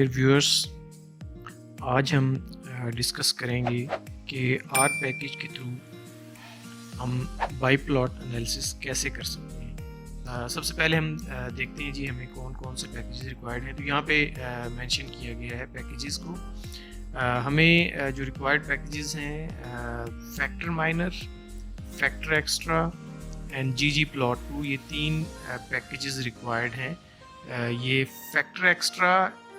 Viewers, आज हम discuss करेंगे कि आर पैकेज के थ्रू हम बाई प्लॉट एनालिसिस कैसे कर सकते हैं। सबसे पहले हम देखते हैं जी हमें कौन कौन से पैकेजेस रिक्वायर्ड हैं। तो यहाँ पे मेंशन किया गया है पैकेजेस को। हमें जो रिक्वायर्ड पैकेजेस हैं factor miner, factor extra and G plot 2, ये तीन पैकेजेस रिक्वायर्ड हैं। ये factor extra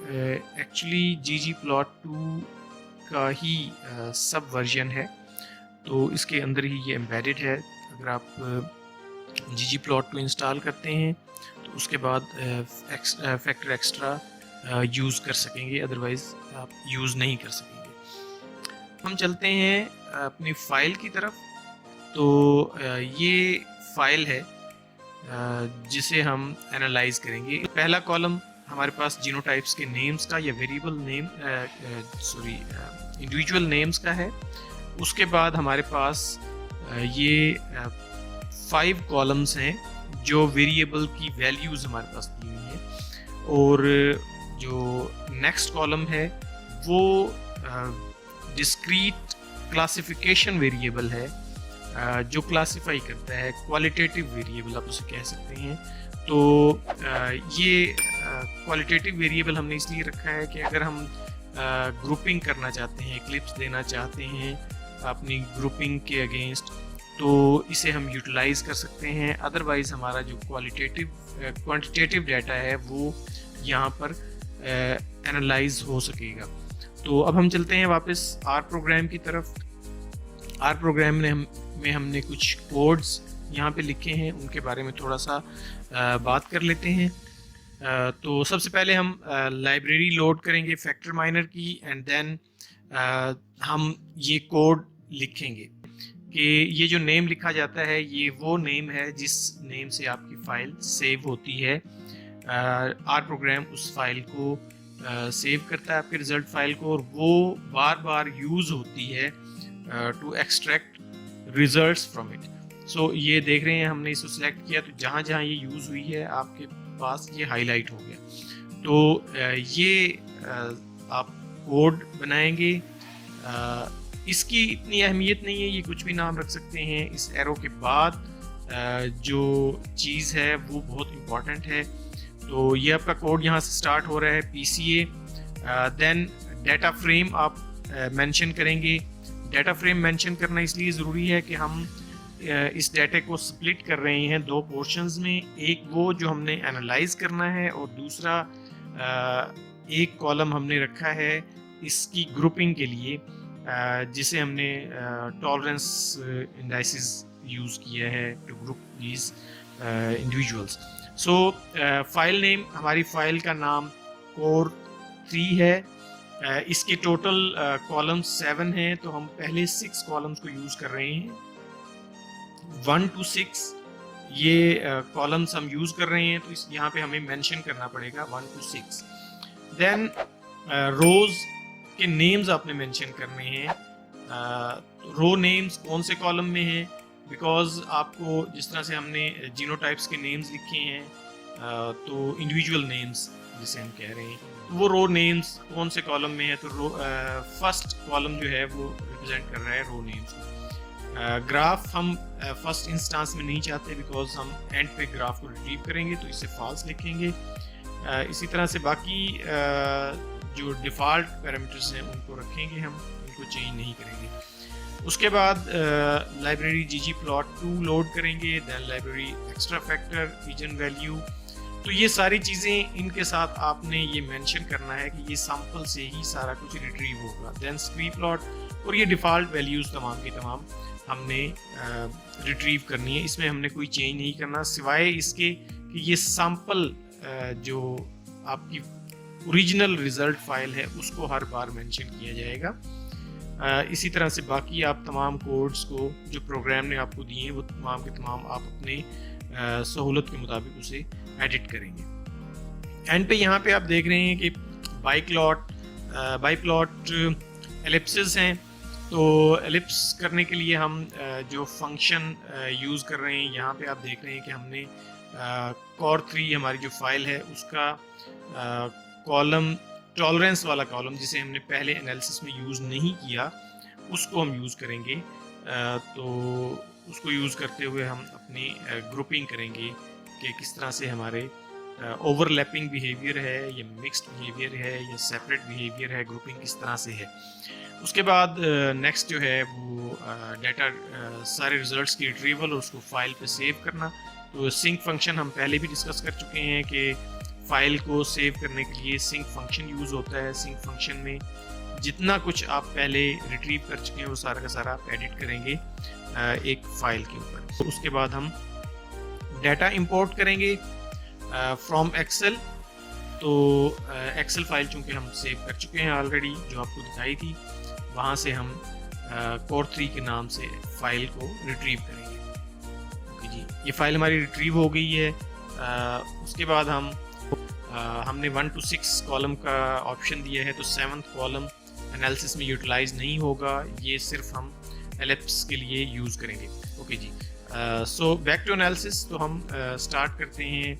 actually G plot 2 का ही सब वर्जन है, तो इसके अंदर ही ये एम्बेडेड है। अगर आप जी प्लॉट 2 इंस्टॉल करते हैं तो उसके बाद फैक्टर एक्स्ट्रा यूज़ कर सकेंगे, अदरवाइज़ आप यूज़ नहीं कर सकेंगे। हम चलते हैं अपनी फ़ाइल की तरफ। तो ये फ़ाइल है जिसे हम एनालाइज करेंगे। पहला कॉलम हमारे पास जीनोटाइप्स के नेम्स का या वेरिएबल नेम इंडिविजुअल नेम्स का है। उसके बाद हमारे पास ये 5 कॉलम्स हैं जो वेरिएबल की वैल्यूज़ हमारे पास दी हुई हैं, और जो नेक्स्ट कॉलम है वो डिस्क्रीट क्लासिफिकेशन वेरिएबल है, जो क्लासिफाई करता है, क्वालिटेटिव वेरिएबल आप उसे कह सकते हैं। तो ये क्वालिटेटिव वेरिएबल हमने इसलिए रखा है कि अगर हम ग्रुपिंग करना चाहते हैं, क्लिप्स देना चाहते हैं अपनी ग्रुपिंग के अगेंस्ट, तो इसे हम यूटिलाइज कर सकते हैं। अदरवाइज हमारा जो क्वांटिटेटिव डाटा है वो यहाँ पर एनालाइज हो सकेगा। तो अब हम चलते हैं वापस आर प्रोग्राम की तरफ। आर प्रोग्राम में हमने कुछ कोड्स यहाँ पे लिखे हैं, उनके बारे में थोड़ा सा बात कर लेते हैं। तो सबसे पहले हम लाइब्रेरी लोड करेंगे फैक्टर माइनर की, एंड देन हम ये कोड लिखेंगे कि ये जो नेम लिखा जाता है ये वो नेम है जिस नेम से आपकी फ़ाइल सेव होती है। आर प्रोग्राम उस फाइल को सेव करता है आपके रिज़ल्ट फाइल को, और वो बार बार यूज़ होती है to extract results from it. So ये देख रहे हैं, हमने इसको सिलेक्ट किया तो जहाँ जहाँ ये यूज़ हुई है आपके पास ये हाईलाइट हो गया। तो ये आप कोड बनाएंगे। इसकी इतनी अहमियत नहीं है, ये कुछ भी नाम रख सकते हैं। इस एरो के बाद जो चीज़ है वो बहुत इम्पॉर्टेंट है। तो ये आपका कोड यहाँ से स्टार्ट हो रहा है PCA, देन डाटा फ्रेम आप मेंशन करेंगे। डाटा फ्रेम मेंशन करना इसलिए ज़रूरी है कि हम इस डाटा को स्प्लिट कर रहे हैं 2 पोर्शंस में। एक वो जो हमने एनालाइज करना है, और दूसरा एक कॉलम हमने रखा है इसकी ग्रुपिंग के लिए, जिसे हमने टॉलरेंस इंडाइसिस यूज़ किया है to group these individuals. So file name, हमारी फाइल का नाम कोर 3 है। इसके टोटल कॉलम्स 7 हैं, तो हम पहले 6 कॉलम्स को यूज़ कर रहे हैं। 1 to 6 ये कॉलम्स हम यूज़ कर रहे हैं, तो इस यहाँ पे हमें मेंशन करना पड़ेगा 1 to 6। देन रोज़ के नेम्स आपने मेंशन करने हैं। रो नेम्स कौन से कॉलम में हैं, बिकॉज आपको जिस तरह से हमने जीनोटाइप्स के नेम्स लिखे हैं, तो इंडिविजुअल नेम्स जिसे हम कह रहे हैं, तो वो रो नेम्स कौन से कॉलम में है। तो फर्स्ट कॉलम जो है वो रिप्रेजेंट कर रहा है रो नेम्स को। ग्राफ हम फर्स्ट इंस्टांस में नहीं चाहते, बिकॉज हम एंड पे ग्राफ को रिट्रीव करेंगे, तो इसे फॉल्स लिखेंगे। इसी तरह से बाकी जो डिफ़ॉल्ट पैरामीटर्स हैं उनको रखेंगे, हम उनको चेंज नहीं करेंगे। उसके बाद लाइब्रेरी जी प्लॉट 2 लोड करेंगे, then library extra factor, region value. तो ये सारी चीज़ें इनके साथ आपने ये मेंशन करना है कि ये सैंपल से ही सारा कुछ रिट्रीव होगा। देन स्क्वी प्लॉट, और ये डिफ़ॉल्ट वैल्यूज़ तमाम की तमाम हमने रिट्रीव करनी है। इसमें हमने कोई चेंज नहीं करना, सिवाय इसके कि ये सैंपल जो आपकी ओरिजिनल रिज़ल्ट फाइल है उसको हर बार मेंशन किया जाएगा। इसी तरह से बाकी आप तमाम कोड्स को जो प्रोग्राम ने आपको दिए हैं वो तमाम के तमाम आप अपने सहूलत के मुताबिक उसे एडिट करेंगे। एंड पे यहाँ पे आप देख रहे हैं कि बाई प्लॉट एलिप्सेस हैं। तो एलिप्स करने के लिए हम जो फंक्शन यूज़ कर रहे हैं, यहाँ पे आप देख रहे हैं कि हमने core3 हमारी जो फाइल है उसका कॉलम टॉलरेंस वाला कॉलम जिसे हमने पहले एनालिसिस में यूज़ नहीं किया उसको हम यूज़ करेंगे। तो उसको यूज़ करते हुए हम अपनी ग्रुपिंग करेंगे कि किस तरह से हमारे ओवरलैपिंग बिहेवियर है, या मिक्स्ड बिहेवियर है, या सेपरेट बिहेवियर है, ग्रुपिंग किस तरह से है। उसके बाद नेक्स्ट जो है वो डाटा सारे रिजल्ट्स की रिट्रीवल और उसको फाइल पे सेव करना। तो सिंक फंक्शन हम पहले भी डिस्कस कर चुके हैं कि फाइल को सेव करने के लिए सिंक फंक्शन यूज़ होता है। सिंक फंक्शन में जितना कुछ आप पहले रिट्रीव कर चुके हैं वो सारा का सारा आप एडिट करेंगे एक फाइल के ऊपर। तो उसके बाद हम डाटा इंपोर्ट करेंगे फ्रॉम एक्सेल। तो एक्सेल फाइल चूँकि हम सेव कर चुके हैं ऑलरेडी, जो आपको दिखाई थी, वहाँ से हम core3 के नाम से फाइल को रिट्रीव करेंगे। ओके जी, ये फाइल हमारी रिट्रीव हो गई है। उसके बाद हमने 1 to 6 कॉलम का ऑप्शन दिया है, तो 7th कॉलम एनालिसिस में यूटिलाइज नहीं होगा, ये सिर्फ हम एलिप्स के लिए यूज़ करेंगे। Okay ji, so back to analysis. तो हम स्टार्ट करते हैं।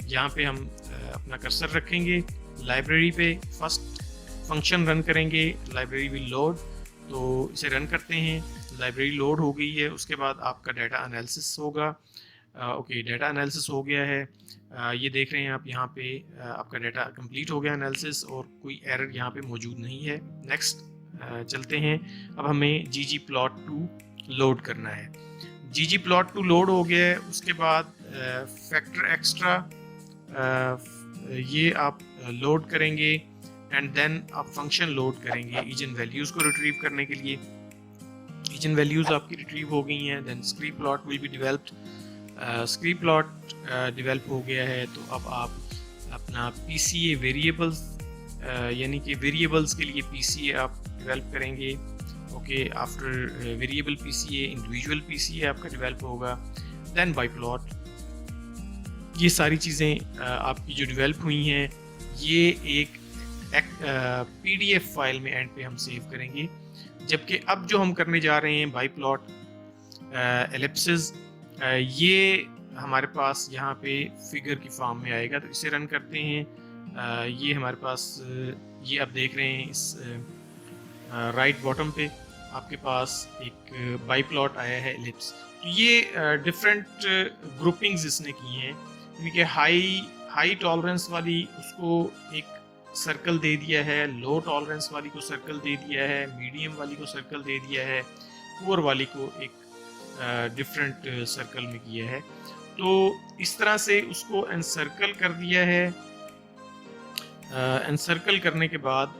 यहाँ पे हम अपना कर्सर रखेंगे लाइब्रेरी पे, फर्स्ट फंक्शन रन करेंगे, लाइब्रेरी विल लोड। तो इसे रन करते हैं, लाइब्रेरी लोड हो गई है। उसके बाद आपका डाटा एनालिसिस होगा। ओके, डाटा एनालिसिस हो गया है। ये देख रहे हैं आप यहाँ पे आपका डाटा कंप्लीट हो गया एनालिसिस और कोई एरर यहाँ पे मौजूद नहीं है। नेक्स्ट चलते हैं। अब हमें ggplot2 लोड करना है। ggplot2 लोड हो गया है। उसके बाद फैक्टर एक्स्ट्रा ये आप लोड करेंगे एंड देन आप फंक्शन लोड करेंगे ईजन वैल्यूज़ को रिट्रीव करने के लिए। ईजन वैल्यूज़ आपकी रिट्रीव हो गई हैं। Then screeplot will be developed. screeplot develop हो गया है। तो अब आप अपना PCA वेरिएबल्स यानी कि वेरिएबल्स के लिए PCA आप डेवलप करेंगे। Okay, after variable PCA individual PCA आपका डेवलप होगा। देन बायप्लॉट। ये सारी चीज़ें आपकी जो डेवलप हुई हैं ये एक PDF फाइल में एंड पे हम सेव करेंगे। जबकि अब जो हम करने जा रहे हैं बायप्लॉट एलिप्सिस, ये हमारे पास यहाँ पे फिगर की फॉर्म में आएगा। तो इसे रन करते हैं। ये हमारे पास ये आप देख रहे हैं, इस राइट बॉटम पे आपके पास एक बायप्लॉट आया है एलिप्स। तो ये डिफरेंट ग्रुपिंग्स इसने की हैं। यानी कि हाई टॉलरेंस वाली उसको एक सर्कल दे दिया है, लो टॉलरेंस वाली को सर्कल दे दिया है, मीडियम वाली को सर्कल दे दिया है, पुअर वाली को एक डिफरेंट सर्कल में किया है। तो इस तरह से उसको एनसर्कल कर दिया है। एनसर्कल करने के बाद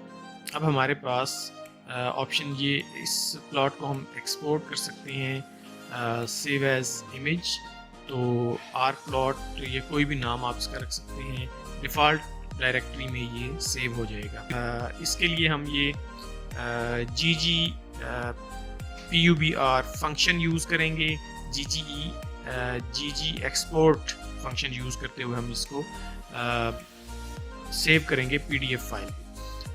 अब हमारे पास ऑप्शन ये, इस प्लॉट को हम एक्सपोर्ट कर सकते हैं सेव एज इमेज। तो आर प्लॉट, ये कोई भी नाम आप इसका रख सकते हैं। डिफ़ॉल्ट डायरेक्टरी में ये सेव हो जाएगा। इसके लिए हम ये ggpubr फंक्शन यूज़ करेंगे। gg एक्सपोर्ट फंक्शन यूज़ करते हुए हम इसको सेव करेंगे PDF फाइल।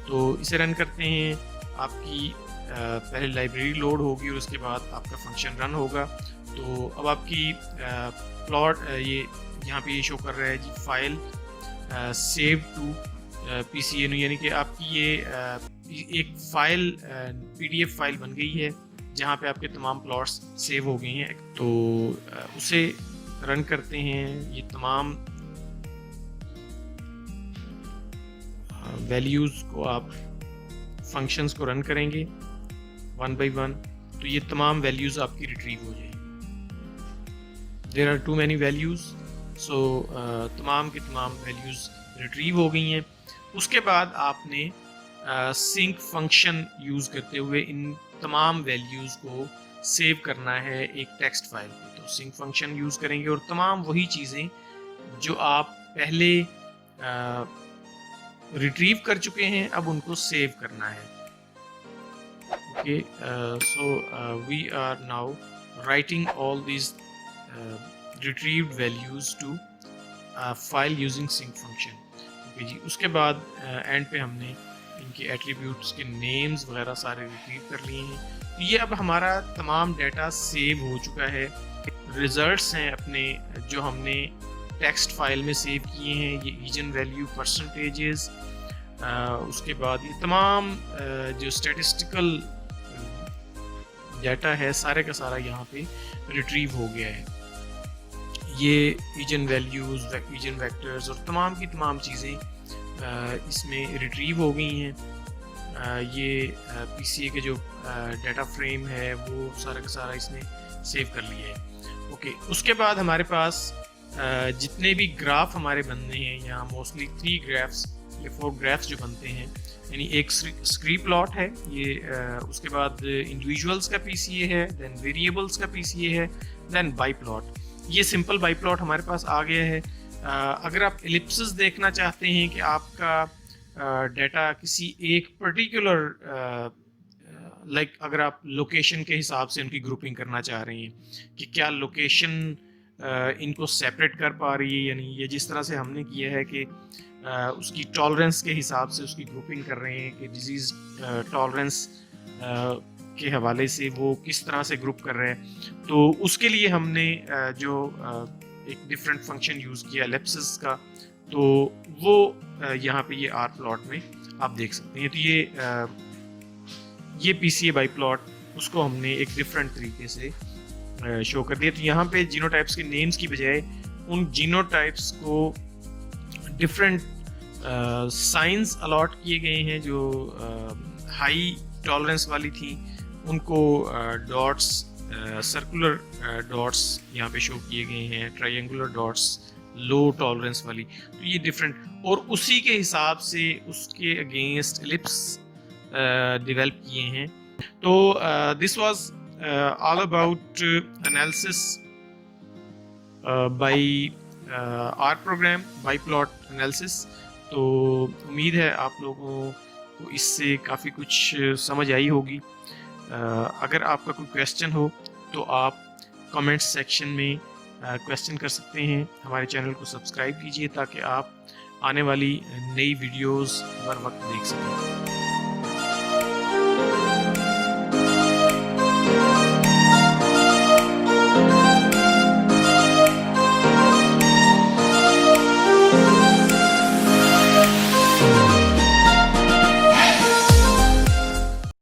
तो इसे रन करते हैं। आपकी पहले लाइब्रेरी लोड होगी और उसके बाद आपका फंक्शन रन होगा। तो अब आपकी प्लॉट ये यहाँ पे ये शो कर रहा है जी, फाइल सेव टू PCA, यानी कि आपकी ये एक फाइल PDF फाइल बन गई है जहाँ पे आपके तमाम प्लॉट्स सेव हो गई हैं। तो उसे रन करते हैं। ये तमाम वैल्यूज़ को आप फंक्शंस को रन करेंगे 1 by 1, तो ये तमाम वैल्यूज़ आपकी रिट्रीव हो जाएंगी। There are too many values, so तमाम की तमाम वैल्यूज़ रिट्रीव हो गई हैं। उसके बाद आपने सिंक फंक्शन यूज़ करते हुए इन तमाम वैल्यूज़ को सेव करना है एक टेक्स्ट फाइल में। तो सिंक फंक्शन यूज़ करेंगे और तमाम वही चीज़ें जो आप पहले रिट्रीव कर चुके हैं अब उनको सेव करना है। Okay, so we are now writing all these retrieved values to file using sync function। Okay जी, उसके बाद एंड पे हमने इनके एट्रीब्यूट्स के नेम्स वगैरह सारे रिट्रीव कर लिए हैं। तो ये अब हमारा तमाम डाटा सेव हो चुका है। रिजल्ट्स हैं अपने जो हमने टेक्स्ट फाइल में सेव किए हैं, ये ईजन वैल्यू, परसेंटेजेस, उसके बाद ये तमाम जो स्टैटिस्टिकल डाटा है सारे का सारा यहाँ पे रिट्रीव हो गया है। ये ईजन वैल्यूज़, ईजन वेक्टर्स और तमाम की तमाम चीज़ें इसमें रिट्रीव हो गई हैं। ये PCA के जो डाटा फ्रेम है वो सारा का सारा इसने सेव कर लिया है। ओके, उसके बाद हमारे पास जितने भी ग्राफ हमारे बनने हैं, यहाँ मोस्टली 3 ग्राफ्स या 4 ग्राफ्स जो बनते हैं, यानी एक स्क्री प्लॉट है ये, उसके बाद इंडिविजुअल्स का PCA है, देन वेरिएबल्स का PCA है, देन बाई प्लॉट। ये सिंपल बाई प्लॉट हमारे पास आ गया है। अगर आप एलिप्सिस देखना चाहते हैं कि आपका डाटा किसी एक पर्टिकुलर लाइक अगर आप लोकेशन के हिसाब से उनकी ग्रुपिंग करना चाह रहे हैं कि क्या लोकेशन इनको सेपरेट कर पा रही है, यानी ये जिस तरह से हमने किया है कि उसकी टॉलरेंस के हिसाब से उसकी ग्रुपिंग कर रहे हैं कि डिजीज़ टॉलरेंस के हवाले से वो किस तरह से ग्रुप कर रहे हैं, तो उसके लिए हमने जो एक डिफरेंट फंक्शन यूज़ किया एलिप्सिस का, तो वो यहाँ पे ये आर प्लॉट में आप देख सकते हैं। तो ये PCA बाई प्लॉट उसको हमने एक डिफरेंट तरीके से शो कर दिया। तो यहाँ पे जीनोटाइप्स के नेम्स की बजाय उन जीनोटाइप्स को डिफरेंट साइंस अलॉट किए गए हैं। जो हाई टॉलरेंस वाली थी उनको डॉट्स, सर्कुलर डॉट्स यहाँ पे शो किए गए हैं, ट्रायंगुलर डॉट्स लो टॉलरेंस वाली, तो ये डिफरेंट, और उसी के हिसाब से उसके अगेंस्ट एलिप्स डेवलप किए हैं। तो this was all about analysis by R program, biplot analysis। तो उम्मीद है आप लोगों को इससे काफ़ी कुछ समझ आई होगी। अगर आपका कोई क्वेश्चन हो तो आप कमेंट्स सेक्शन में क्वेश्चन कर सकते हैं। हमारे चैनल को सब्सक्राइब कीजिए ताकि आप आने वाली नई वीडियोस बर वक्त देख सकें।